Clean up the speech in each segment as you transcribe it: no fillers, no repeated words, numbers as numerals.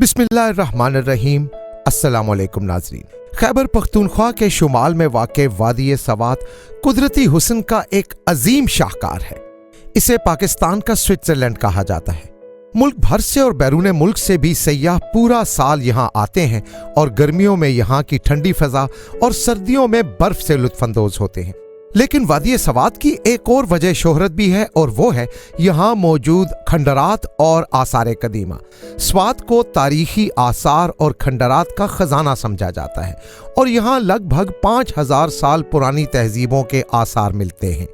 बिस्मिल्लाहिर्रहमानिर्रहीम। अस्सलाम वालेकुम नाज़रीन। खैबर पख्तूनख्वा के शुमाल में वाक़े वादी सवात कुदरती हुस्न का एक अजीम शाहकार है। इसे पाकिस्तान का स्विट्ज़रलैंड कहा जाता है। मुल्क भर से और बैरून मुल्क से भी सयाह पूरा साल यहाँ आते हैं और गर्मियों में यहाँ की ठंडी फ़ज़ा और सर्दियों में बर्फ़ से लुत्फ़अंदोज़ होते हैं। लेकिन वादी सवात की एक और वजह शोहरत भी है और वो है यहाँ मौजूद खंडरात और आसार कदीमा। स्वात को तारीखी आसार और खंडरात का खजाना समझा जाता है और यहाँ लगभग 5000 साल पुरानी तहजीबों के आसार मिलते हैं।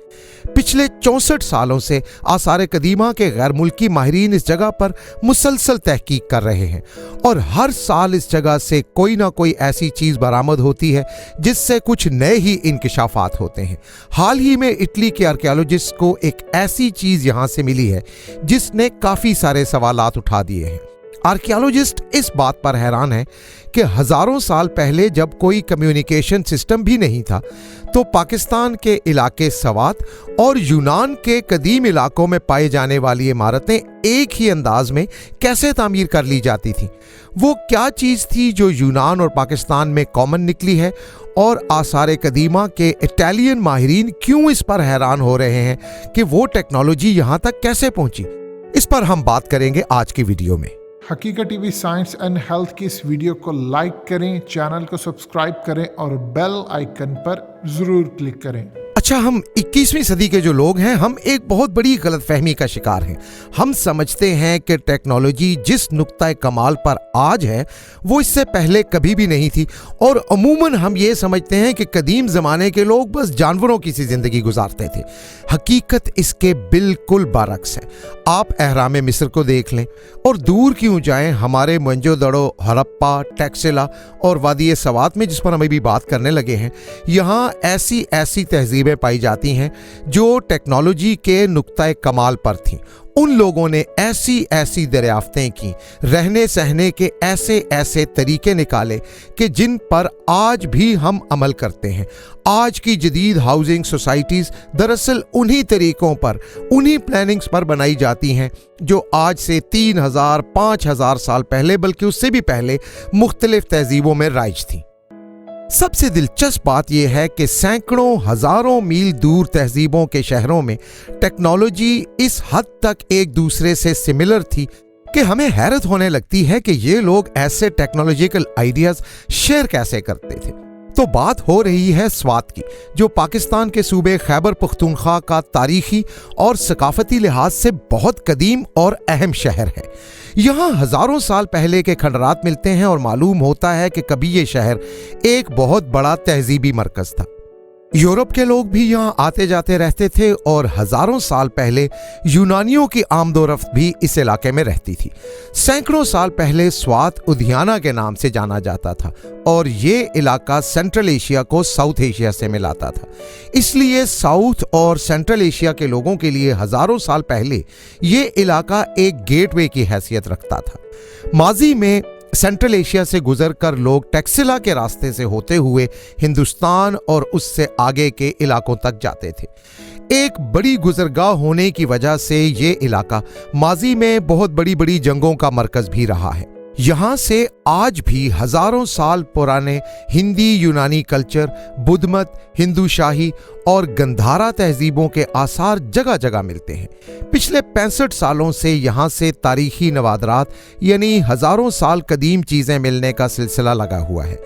पिछले 64 सालों से आसार कदीमा के गैर मुल्की माहिरीन इस जगह पर मुसलसल तहकीक कर रहे हैं और हर साल इस जगह से कोई ना कोई ऐसी चीज़ बरामद होती है जिससे कुछ नए ही इंकिशाफात होते हैं। हाल ही में इटली के आर्कियोलॉजिस्ट को एक ऐसी चीज़ यहाँ से मिली है जिसने काफ़ी सारे सवालात उठा दिए हैं। आर्कियोलॉजिस्ट इस बात पर हैरान है कि हज़ारों साल पहले जब कोई कम्युनिकेशन सिस्टम भी नहीं था तो पाकिस्तान के इलाके सवात और यूनान के कदीम इलाकों में पाए जाने वाली इमारतें एक ही अंदाज में कैसे तामीर कर ली जाती थीं। वो क्या चीज़ थी जो यूनान और पाकिस्तान में कॉमन निकली है और आसार कदीमा के इटालियन माहिरीन क्यों इस पर हैरान हो रहे हैं कि वो टेक्नोलॉजी यहाँ तक कैसे पहुँची। इस पर हम बात करेंगे आज की वीडियो में। हकीकत टीवी साइंस एंड हेल्थ की इस वीडियो को लाइक करें, चैनल को सब्सक्राइब करें और बेल आइकन पर जरूर क्लिक करें। अच्छा, हम 21वीं सदी के जो लोग हैं हम एक बहुत बड़ी गलतफहमी का शिकार हैं। हम समझते हैं कि टेक्नोलॉजी जिस नुक्ता कमाल पर आज है वो इससे पहले कभी भी नहीं थी और अमूमन हम ये समझते हैं कि कदीम ज़माने के लोग बस जानवरों की सी ज़िंदगी गुजारते थे। हकीकत इसके बिल्कुल बरक्स है। आप अहराम मिस्र को देख लें और दूर क्यों जाएं, हमारे मोहनजोदड़ो, हड़प्पा, टैक्सिला और वादी सवात में जिस पर हम अभी बात करने लगे हैं, यहाँ ऐसी ऐसी तहजीबें पाई जाती हैं जो टेक्नोलॉजी के नुक्ता कमाल पर थीं। उन लोगों ने ऐसी ऐसी दरियाफ्तें की, रहने सहने के ऐसे ऐसे तरीके निकाले कि जिन पर आज भी हम अमल करते हैं। आज की जदीद हाउसिंग सोसाइटीज़ दरअसल उन्हीं तरीकों पर, उन्हीं प्लानिंग्स पर बनाई जाती हैं जो आज से 3000 5000 साल पहले, बल्कि उससे भी पहले मुख्तलिफ तहजीबों में राइज थी। सबसे दिलचस्प बात यह है कि सैकड़ों हजारों मील दूर तहजीबों के शहरों में टेक्नोलॉजी इस हद तक एक दूसरे से सिमिलर थी कि हमें हैरत होने लगती है कि ये लोग ऐसे टेक्नोलॉजिकल आइडियाज शेयर कैसे करते थे। तो बात हो रही है स्वात की, जो पाकिस्तान के सूबे खैबर पख्तूनख्वा का तारीखी और सकाफती लिहाज से बहुत कदीम और अहम शहर है। यहाँ हजारों साल पहले के खंडरात मिलते हैं और मालूम होता है कि कभी ये शहर एक बहुत बड़ा तहजीबी मरकज था। यूरोप के लोग भी यहाँ आते जाते रहते थे और हजारों साल पहले यूनानियों की आमदोरफ्त भी इस इलाके में रहती थी। सैकड़ों साल पहले स्वात उधियाना के नाम से जाना जाता था और ये इलाका सेंट्रल एशिया को साउथ एशिया से मिलाता था। इसलिए साउथ और सेंट्रल एशिया के लोगों के लिए हजारों साल पहले ये इलाका एक गेटवे की हैसियत रखता था। माजी में सेंट्रल एशिया से गुजरकर लोग टैक्सिला के रास्ते से होते हुए हिंदुस्तान और उससे आगे के इलाकों तक जाते थे। एक बड़ी गुजरगाह होने की वजह से ये इलाका माजी में बहुत बड़ी बड़ी जंगों का मरकज भी रहा है। यहाँ से आज भी हजारों साल पुराने हिंदी यूनानी कल्चर, बुद्धमत, हिंदू शाही और गंधारा तहजीबों के आसार जगह जगह मिलते हैं। पिछले 65 सालों से यहाँ से तारीखी नवादरात यानी हजारों साल कदीम चीज़ें मिलने का सिलसिला लगा हुआ है।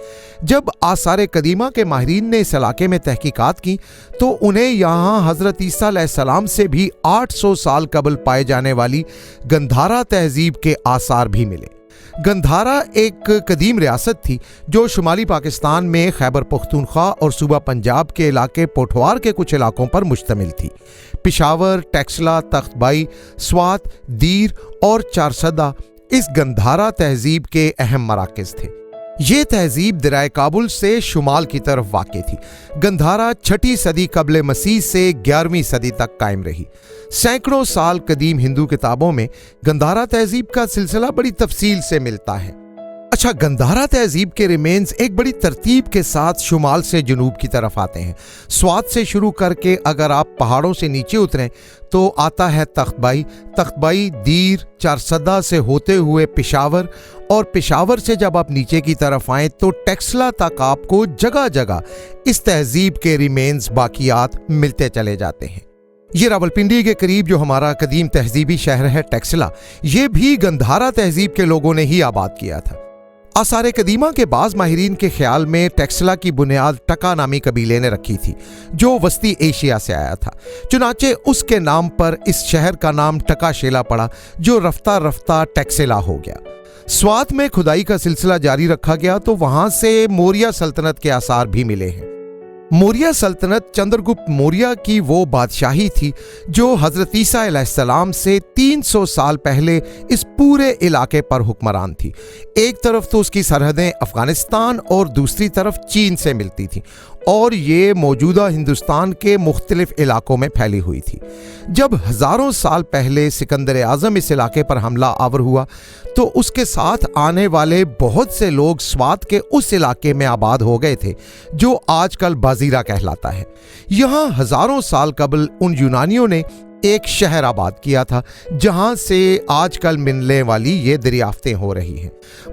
जब आसार कदीमा के माहिरीन ने इस इलाके में तहकीकात की तो उन्हें यहाँ हज़रत ईसा अलैहिस्सलाम से भी 800 साल कबल पाए जाने वाली गंधारा तहजीब के आसार भी मिले। गंधारा एक कदीम रियासत थी जो शुमाली पाकिस्तान में खैबर पख्तूनख्वा और सूबा पंजाब के इलाके पोठवार के कुछ इलाकों पर मुश्तमिल थी। पिशावर, टैक्सला, तख्तबाई, स्वात, दीर और चारसदा इस गंधारा तहजीब के अहम मराकज़ थे। ये तहजीब दरियाए काबुल से शुमाल की तरफ वाक़ थी। गंधारा 6ठी सदी कबल मसीह से 11वीं सदी तक कायम रही। सैकड़ों साल कदीम हिंदू किताबों में गंधारा तहजीब का सिलसिला बड़ी तफसील से मिलता है। अच्छा, गंधारा तहजीब के रिमेन्स एक बड़ी तरतीब के साथ शुमाल से जनूब की तरफ आते हैं। स्वात से शुरू करके अगर आप पहाड़ों से नीचे उतरें तो आता है तख्तबाई, दीर, चारसदा से होते हुए पिशावर और पेशावर से जब आप नीचे की तरफ आएं तो टेक्सला तक आपको जगह जगह इस तहजीब के रिमेन्स बाकियात मिलते चले जाते हैं। ये रावलपिंडी के करीब जो हमारा कदीम तहजीबी शहर है टेक्सला, ये भी गंधारा तहजीब के लोगों ने ही आबाद किया था। आसार कदीमा के बाज़ माहिरीन के ख्याल में टेक्सला की बुनियाद टका नामी कबीले ने रखी थी जो वस्ती एशिया से आया था। चुनाचे उसके नाम पर इस शहर का नाम टका शेला पड़ा जो रफ्ता रफ्ता टेक्सेला हो गया। स्वात में खुदाई का सिलसिला जारी रखा गया तो वहां से मौर्य सल्तनत के आसार भी मिले हैं। मौर्य सल्तनत चंद्रगुप्त मौर्य की वो बादशाही थी जो हजरत ईसा अलैहिस्सलाम से 300 साल पहले इस पूरे इलाके पर हुक्मरान थी। एक तरफ तो उसकी सरहदें अफगानिस्तान और दूसरी तरफ चीन से मिलती थी और ये मौजूदा हिंदुस्तान के मुख्तलिफ इलाकों में फैली हुई थी। जब हज़ारों साल पहले सिकंदर आज़म इस इलाके पर हमला आवर हुआ तो उसके साथ आने वाले बहुत से लोग स्वात के उस इलाके में आबाद हो गए थे जो आजकल बाजीरा कहलाता है। यहाँ हज़ारों साल कबल उन यूनानियों ने एक शहर आबाद किया था जहां से आजकल मिलने वाली ये दरियाफ्तें हो रही हैं।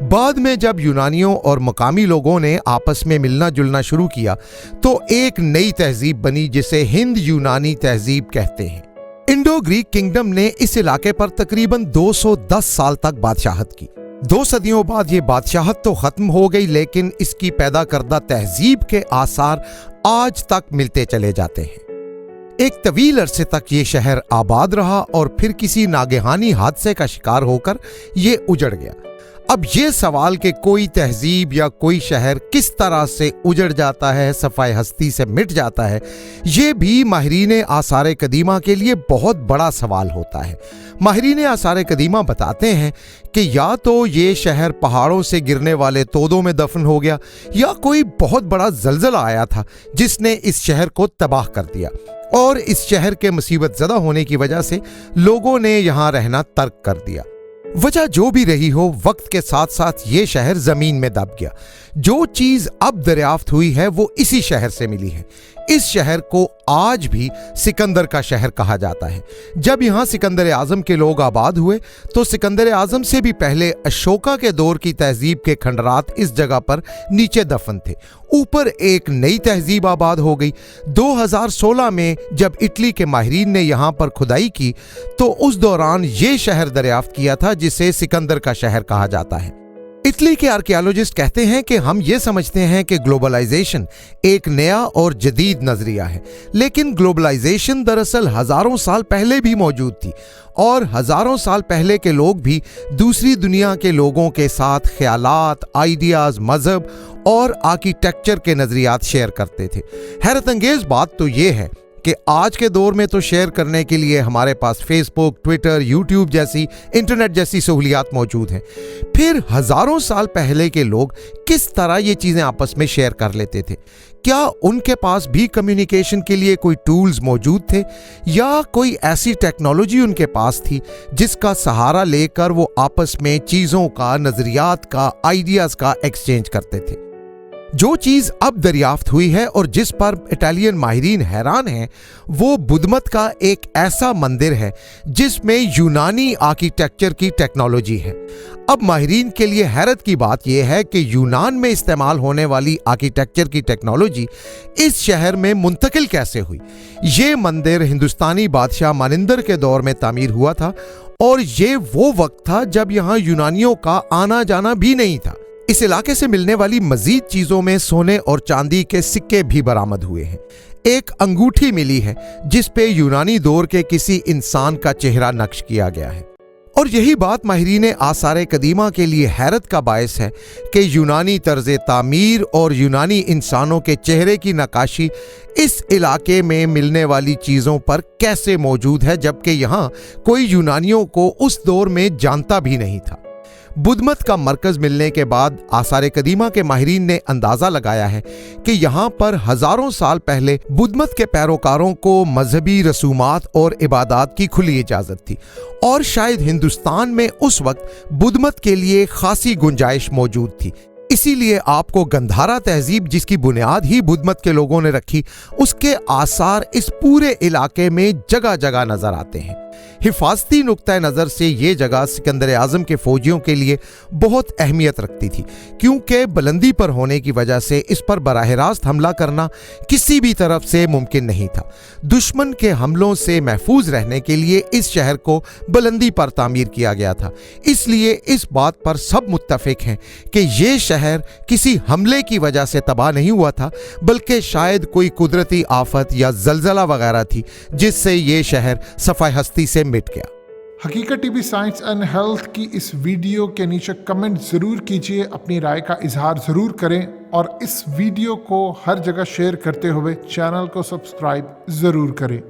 बाद में जब यूनानियों और मकामी लोगों ने आपस में मिलना जुलना शुरू किया तो एक नई तहजीब बनी जिसे हिंद यूनानी तहजीब कहते हैं। इंडो ग्रीक किंगडम ने इस इलाके पर तकरीबन 210 साल तक बादशाहत की। 2 सदियों बाद ये बादशाहत तो खत्म हो गई लेकिन इसकी पैदा करदा तहजीब के आसार आज तक मिलते चले जाते हैं। एक तवील अरसे तक ये शहर आबाद रहा और फिर किसी नागहानी हादसे का शिकार होकर ये उजड़ गया। अब ये सवाल कि कोई तहजीब या कोई शहर किस तरह से उजड़ जाता है, सफ़ाए हस्ती से मिट जाता है, ये भी माहिरीन आसार कदीमा के लिए बहुत बड़ा सवाल होता है। माहिरीन आसार कदीमा बताते हैं कि या तो ये शहर पहाड़ों से गिरने वाले तोदों में दफन हो गया या कोई बहुत बड़ा जलजला आया था जिसने इस शहर को तबाह कर दिया और इस शहर के मुसीबत ज़दा होने की वजह से लोगों ने यहाँ रहना तर्क कर दिया। वजह जो भी रही हो, वक्त के साथ साथ ये शहर जमीन में दब गया। जो चीज अब दरियाफ्त हुई है वो इसी शहर से मिली है। इस शहर को आज भी सिकंदर का शहर कहा जाता है। जब यहाँ सिकंदर आजम के लोग आबाद हुए तो सिकंदर आजम से भी पहले अशोका के दौर की तहजीब के खंडरात इस जगह पर नीचे दफन थे। ऊपर एक नई तहजीब आबाद हो गई। 2016 में जब इटली के माहिरीन ने यहाँ पर खुदाई की तो उस दौरान ये शहर दरियाफ्त किया था जिसे सिकंदर का शहर कहा जाता है। इटली के आर्कियोलॉजिस्ट कहते हैं कि हम ये समझते हैं कि ग्लोबलाइजेशन एक नया और जदीद नजरिया है, लेकिन ग्लोबलाइजेशन दरअसल हजारों साल पहले भी मौजूद थी और हजारों साल पहले के लोग भी दूसरी दुनिया के लोगों के साथ ख्यालात, आइडियाज, मजहब और आर्किटेक्चर के नजरियात शेयर करते थे। हैरत अंगेज बात तो ये है कि आज के दौर में तो शेयर करने के लिए हमारे पास फेसबुक, ट्विटर, यूट्यूब जैसी इंटरनेट जैसी सहूलियात मौजूद हैं। फिर हजारों साल पहले के लोग किस तरह ये चीज़ें आपस में शेयर कर लेते थे? क्या उनके पास भी कम्युनिकेशन के लिए कोई टूल्स मौजूद थे या कोई ऐसी टेक्नोलॉजी उनके पास थी जिसका सहारा लेकर वो आपस में चीज़ों का, नज़रियात का, आइडियाज़ का एक्सचेंज करते थे? जो चीज अब दरियाफ्त हुई है और जिस पर इटालियन माहिरीन हैरान हैं वो बुद्धमत का एक ऐसा मंदिर है जिसमें यूनानी आर्किटेक्चर की टेक्नोलॉजी है। अब माहिरीन के लिए हैरत की बात यह है कि यूनान में इस्तेमाल होने वाली आर्किटेक्चर की टेक्नोलॉजी इस शहर में मुंतकिल कैसे हुई। ये मंदिर हिंदुस्तानी बादशाह मानिंदर के दौर में तामीर हुआ था और ये वो वक्त था जब यहाँ यूनानियों का आना जाना भी नहीं था। इस इलाके से मिलने वाली मजीद चीजों में सोने और चांदी के सिक्के भी बरामद हुए हैं। एक अंगूठी मिली है जिस पे यूनानी दौर के किसी इंसान का चेहरा नक्श किया गया है और यही बात माहिरीन आसार कदीमा के लिए हैरत का बायस है कि यूनानी तर्ज तामीर और यूनानी इंसानों के चेहरे की नक्काशी इस इलाके में मिलने वाली चीज़ों पर कैसे मौजूद है, जबकि यहाँ कोई यूनानियों को उस दौर में जानता भी नहीं था। बुद्धमत का मरकज मिलने के बाद आसार कदीमा के माहिरीन ने अंदाजा लगाया है कि यहाँ पर हजारों साल पहले बुद्धमत के पैरोकारों को मजहबी रसूमात और इबादत की खुली इजाजत थी और शायद हिंदुस्तान में उस वक्त बुद्धमत के लिए खासी गुंजाइश मौजूद थी। इसीलिए आपको गंधारा तहजीब, जिसकी बुनियाद ही बुद्धमत के लोगों ने रखी, उसके आसार इस पूरे इलाके में जगह जगह नजर आते हैं। हिफाजती नुक्ता नज़र से ये जगह सिकंदर आज़म के फौजियों के लिए बहुत अहमियत रखती थी, क्योंकि बुलंदी पर होने की वजह से इस पर बराह रास्त हमला करना किसी भी तरफ से मुमकिन नहीं था। दुश्मन के हमलों से महफूज रहने के लिए इस शहर को बुलंदी पर तामीर किया गया था। इसलिए इस बात पर सब मुत्तफिक हैं कि ये शहर किसी हमले की वजह से तबाह नहीं हुआ था, बल्कि शायद कोई कुदरती आफत या जलजला वगैरह थी जिससे ये शहर सफ़ाए हस्ती से मिट गया। हकीकत टीवी साइंस एंड हेल्थ की इस वीडियो के नीचे कमेंट ज़रूर कीजिए, अपनी राय का इजहार ज़रूर करें और इस वीडियो को हर जगह शेयर करते हुए चैनल को सब्सक्राइब ज़रूर करें।